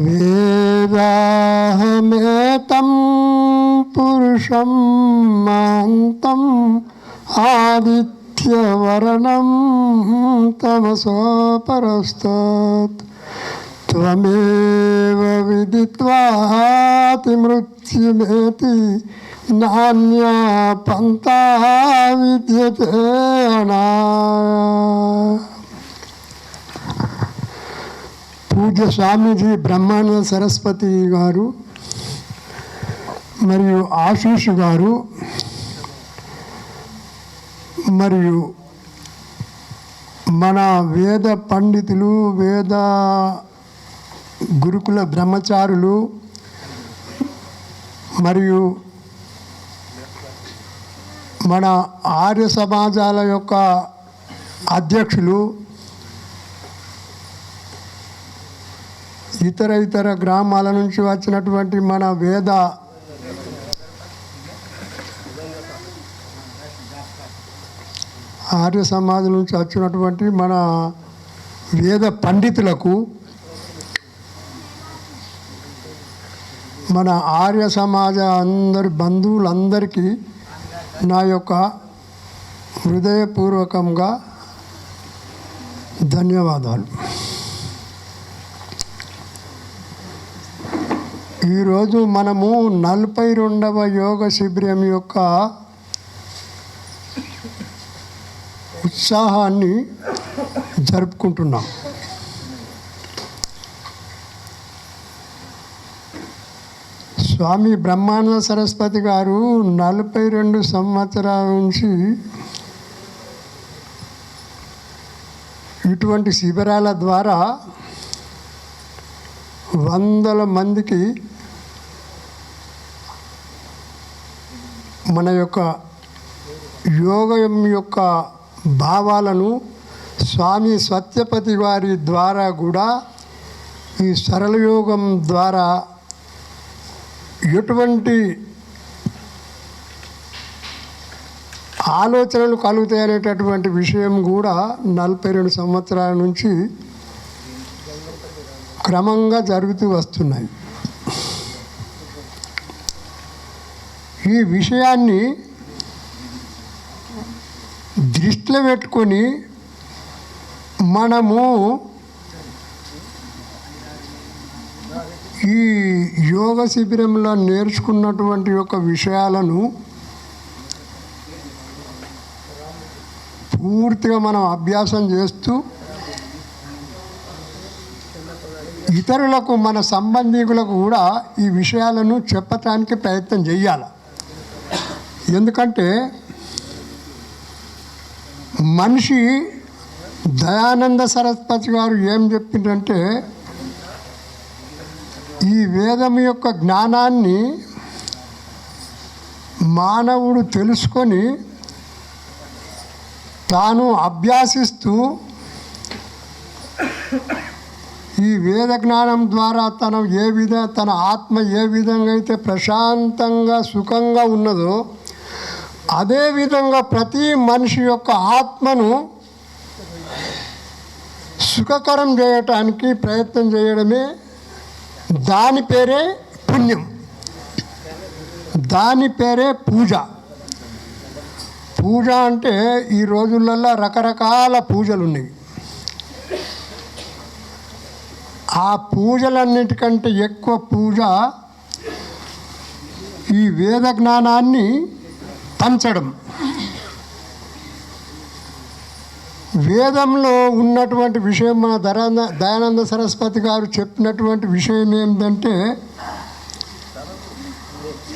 వేదాహమేతం పురుషం మహాంతం ఆదిత్యవర్ణం తమసో పరస్తాత్ త్వమేవ విదిత్వాతి మృత్యుమేతి నాన్యా పంథా విద్యతే పూజ్య స్వామీజీ బ్రహ్మానంద సరస్వతి గారు మరియు ఆశీష్ గారు మరియు మన వేద పండితులు, వేద గురుకుల బ్రహ్మచారులు మరియు మన ఆర్య సమాజాల యొక్క అధ్యక్షులు, ఇతర గ్రామాల నుంచి వచ్చినటువంటి మన వేద ఆర్య సమాజం నుంచి వచ్చినటువంటి మన వేద పండితులకు, మన ఆర్య సమాజ అందరి బంధువులందరికీ నా యొక్క హృదయపూర్వకంగా ధన్యవాదాలు. ఈరోజు మనము 42వ యోగ శిబిరం యొక్క ఉత్సాహాన్ని జరుపుకుంటున్నాం. స్వామి బ్రహ్మానంద సరస్వతి గారు 42 సంవత్సరాల నుంచి ఇటువంటి శిబిరాల ద్వారా వందల మందికి మన యొక్క యోగం యొక్క భావాలను స్వామి సత్యపతి వారి ద్వారా కూడా ఈ సరళ యోగం ద్వారా ఎటువంటి ఆలోచనలు కలుగుతాయనేటటువంటి విషయం కూడా 42 సంవత్సరాల నుంచి క్రమంగా జరుగుతూ వస్తున్నాయి. ఈ విషయాన్ని దృష్టిలో పెట్టుకొని మనము ఈ యోగ శిబిరంలో నేర్చుకున్నటువంటి యొక్క విషయాలను పూర్తిగా మనం అభ్యాసం చేస్తూ ఇతరులకు, మన సంబంధికులకు కూడా ఈ విషయాలను చెప్పటానికి ప్రయత్నం చేయాలి. ఎందుకంటే మనిషి దయానంద సరస్వతి గారు ఏం చెప్పిందంటే, ఈ వేదం యొక్క జ్ఞానాన్ని మానవుడు తెలుసుకొని తాను అభ్యాసిస్తూ ఈ వేద జ్ఞానం ద్వారా తన ఆత్మ ఏ విధంగా అయితే ప్రశాంతంగా సుఖంగా ఉన్నదో అదేవిధంగా ప్రతి మనిషి యొక్క ఆత్మను సుఖకరం చేయటానికి ప్రయత్నం చేయడమే, దాని పేరే పుణ్యం, దాని పేరే పూజ. పూజ అంటే ఈ రోజులలో రకరకాల పూజలు ఉన్నాయి. ఆ పూజలన్నిటికంటే ఎక్కువ పూజ ఈ వేద జ్ఞానాన్ని పంచడం. వేదంలో ఉన్నటువంటి విషయం మన దయానంద సరస్వతి గారు చెప్పినటువంటి విషయం ఏంటంటే,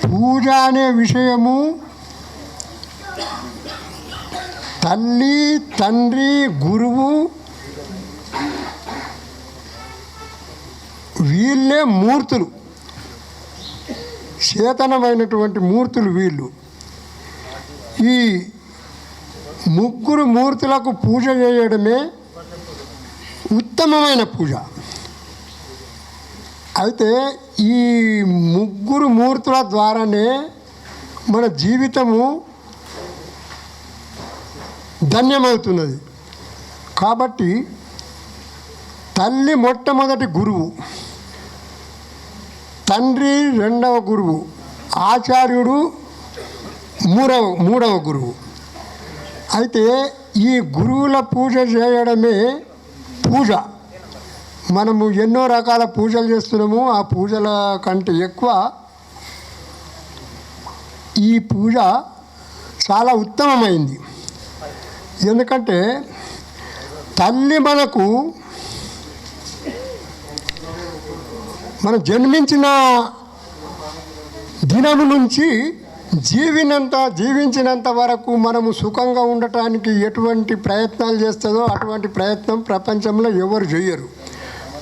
పూజ అనే విషయము తల్లి, తండ్రి, గురువు వీళ్ళే మూర్తులు, చేతనమైనటువంటి మూర్తులు వీళ్ళు. ఈ ముగ్గురు మూర్తులకు పూజ చేయడమే ఉత్తమమైన పూజ. అయితే ఈ ముగ్గురు మూర్తుల ద్వారానే మన జీవితము ధన్యమవుతున్నది. కాబట్టి తల్లి మొట్టమొదటి గురువు, తండ్రి రెండవ గురువు, ఆచార్యుడు మూడవ గురువు. అయితే ఈ గురువుల పూజ చేయడమే పూజ. మనము ఎన్నో రకాల పూజలు చేస్తున్నాము. ఆ పూజల కంటే ఎక్కువ ఈ పూజ చాలా ఉత్తమమైంది. ఎందుకంటే తల్లి మనం జన్మించిన దినము నుంచి జీవించినంత వరకు మనము సుఖంగా ఉండటానికి ఎటువంటి ప్రయత్నాలు చేస్తుందో అటువంటి ప్రయత్నం ప్రపంచంలో ఎవరు చేయరు.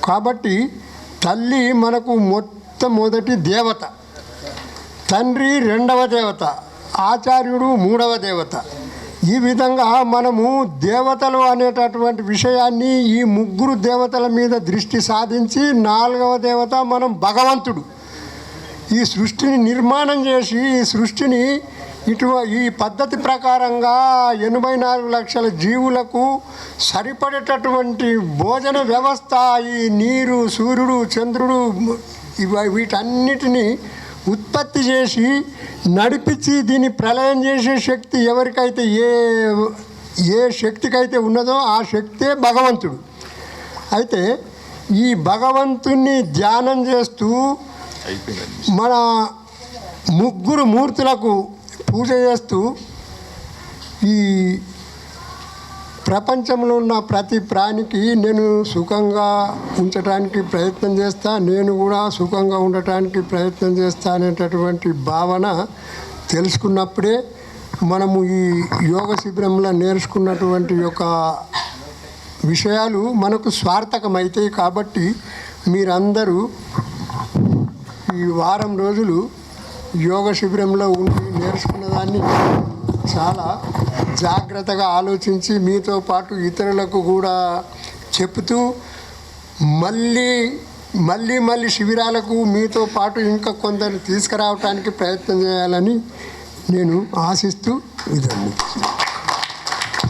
కాబట్టి తల్లి మనకు మొట్టమొదటి దేవత, తండ్రి రెండవ దేవత, ఆచార్యుడు మూడవ దేవత. ఈ విధంగా మనము దేవతలు అనేటటువంటి విషయాన్ని ఈ ముగ్గురు దేవతల మీద దృష్టి సాధించి నాలుగవ దేవత మనం భగవంతుడు. ఈ సృష్టిని నిర్మాణం చేసి ఈ సృష్టిని ఈ పద్ధతి ప్రకారంగా 84 లక్షల జీవులకు సరిపడేటటువంటి భోజన వ్యవస్థ, ఈ నీరు, సూర్యుడు, చంద్రుడు వీటన్నిటినీ ఉత్పత్తి చేసి నడిపించి దీన్ని ప్రళయం చేసే శక్తి ఎవరికైతే ఏ శక్తికైతే ఉన్నదో ఆ శక్తే భగవంతుడు. అయితే ఈ భగవంతుణ్ణి ధ్యానం చేస్తూ మన ముగ్గురు మూర్తులకు పూజ చేస్తూ ఈ ప్రపంచంలో ఉన్న ప్రతి ప్రాణికి నేను సుఖంగా ఉంచడానికి ప్రయత్నం చేస్తా, నేను కూడా సుఖంగా ఉండటానికి ప్రయత్నం చేస్తా అనేటటువంటి భావన తెలుసుకున్నప్పుడే మనము ఈ యోగ శిబిరంలో నేర్చుకున్నటువంటి యొక్క విషయాలు మనకు స్వార్థకమవుతాయి. కాబట్టి మీరందరూ ఈ వారం రోజులు యోగ శిబిరంలో ఉండి నేర్చుకున్న దాన్ని చాలా జాగ్రత్తగా ఆలోచించి మీతో పాటు ఇతరులకు కూడా చెప్తూ మళ్ళీ శిబిరాలకు మీతో పాటు ఇంకా కొందరు తీసుకురావడానికి ప్రయత్నం చేయాలని నేను ఆశిస్తూ ఇదండి.